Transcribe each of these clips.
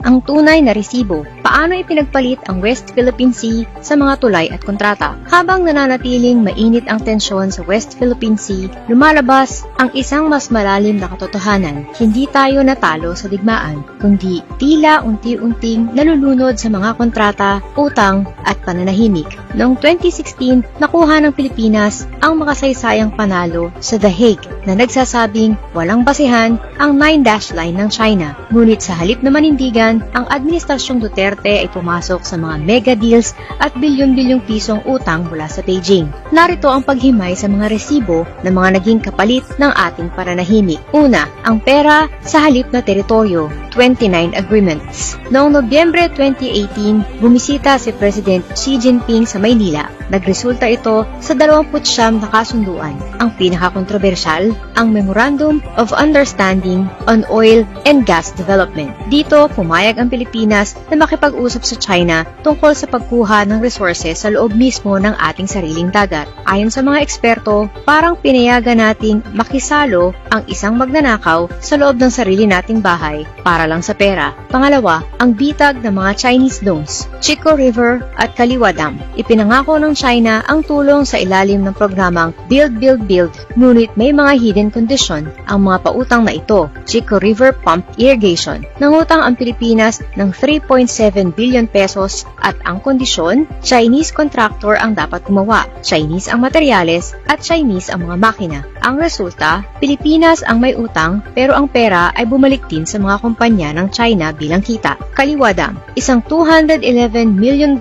Ang tunay na resibo. Paano ipinagpalit ang West Philippine Sea sa mga tulay at kontrata? Habang nananatiling mainit ang tensyon sa West Philippine Sea, lumalabas ang isang mas malalim na katotohanan. Hindi tayo natalo sa digmaan, kundi tila unti-unting nalulunod sa mga kontrata, utang at pananahimik. Noong 2016, nakuha ng Pilipinas ang makasaysayang panalo sa The Hague na nagsasabing walang basihan ang 9-dash line ng China. Ngunit sa halip na manindigan, ang Administrasyong Duterte ay pumasok sa mga mega deals at bilyon-bilyong pisong utang mula sa Beijing. Narito ang paghimay sa mga resibo ng mga naging kapalit ng ating pananahimik. Una, ang pera sa halip na teritoryo. 29 agreements. Noong Nobyembre 2018, bumisita si President Xi Jinping sa Maynila. Nagresulta ito sa 29 na kasunduan. Ang pinakakontrobersyal, ang Memorandum of Understanding on Oil and Gas Development. Dito, pumayag ang Pilipinas na makipag-usap sa China tungkol sa pagkuha ng resources sa loob mismo ng ating sariling dagat. Ayon sa mga eksperto, parang pinayagan nating makisalo ang isang magnanakaw sa loob ng sarili nating bahay para lang sa pera. Pangalawa, ang bitag ng mga Chinese loans, Chico River at Kaliwa Dam. Ipinangako ng China ang tulong sa ilalim ng programang Build, Build, Build, ngunit may mga hidden condition ang mga pautang na ito, Chico River Pump Irrigation. Nangutang ang Pilipinas ng 3.7 billion pesos at ang kondisyon, Chinese contractor ang dapat gumawa, Chinese ang materyales at Chinese ang mga makina. Ang resulta, Pilipinas ang may utang pero ang pera ay bumalik din sa mga kumpanya ng China bilang kita. Kaliwa Dam, isang $211 million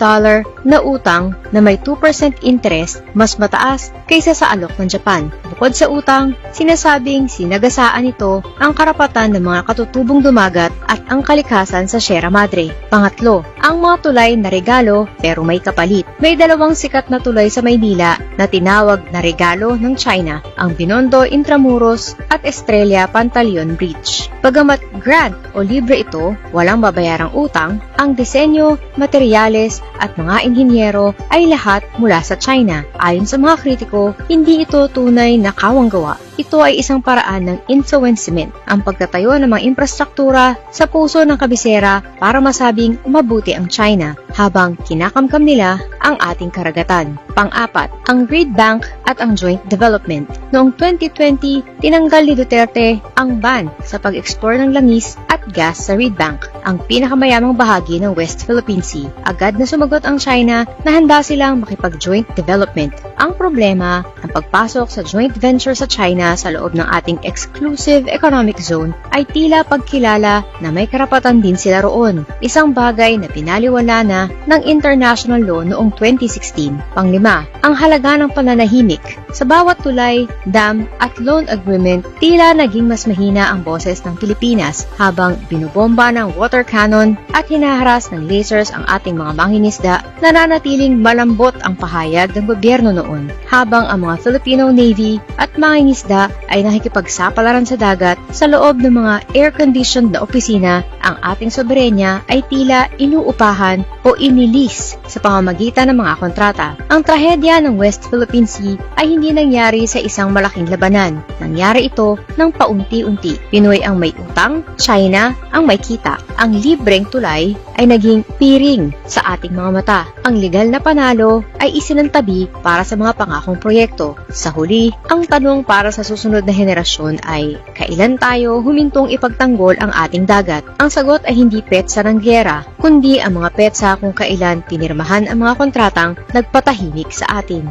na utang na may 2% interest mas mataas kaysa sa alok ng Japan. Bukod sa utang, sinasabing sinagasaan ito ang karapatan ng mga katutubong dumagat at ang kalikasan sa Sierra Madre. Pangatlo, ang mga tulay na regalo pero may kapalit. May dalawang sikat na tulay sa Maynila na tinawag na regalo ng China, ang Binondo Intramuros at Estrella Pantaleon Bridge. Bagamat grant o libre ito, walang babayarang utang, ang disenyo, materyales at mga inhinyero ay lahat mula sa China. Ayon sa mga kritiko, hindi ito tunay na kawanggawa. Ito ay isang paraan ng influencement, ang pagtatayo ng mga infrastruktura sa puso ng kabisera para masabing mabuti ang China habang kinakamkam nila ang ating karagatan. Pang-apat, ang Reed Bank at ang Joint Development. Noong 2020, tinanggal ni Duterte ang ban sa pag-explore ng langis at gas sa Reed Bank, ang pinakamayamang bahagi ng West Philippine Sea. Agad na sumagot ang China na handa silang makipag-joint development. Ang problema, ang pagpasok sa joint venture sa China sa loob ng ating exclusive economic zone ay tila pagkilala na may karapatan din sila roon. Isang bagay na pinaliwala na ng international law noong 2016. Panglima, ang halaga ng pananahimik. Sa bawat tulay, dam at loan agreement, tila naging mas mahina ang boses ng Pilipinas habang binubomba ng water cannon at hinaharas ng lasers ang ating mga mangingisda, nananatiling malambot ang pahayag ng gobyerno noon, habang ang mga Filipino Navy at mangingisda ay nakikipagsapalaran sa dagat sa loob ng mga air-conditioned na opisina, ang ating soberenya ay tila inuupahan o inilis sa pamamagitan ng mga kontrata. Ang trahedya ng West Philippine Sea ay hindi nangyari sa isang malaking labanan. Nangyari ito ng paunti-unti. Pinoy ang may utang, China ang may kita. Ang libreng tulay ay naging piring sa ating mga mata. Ang legal na panalo ay isinantabi para sa mga pangakong proyekto. Sa huli, ang tanong para sa susunod na henerasyon ay, kailan tayo humintong ipagtanggol ang ating dagat? Ang sagot ay hindi petsa ng giyera, kundi ang mga petsa kung kailan pinirmahan ang mga kontratang nagpatahimik sa atin.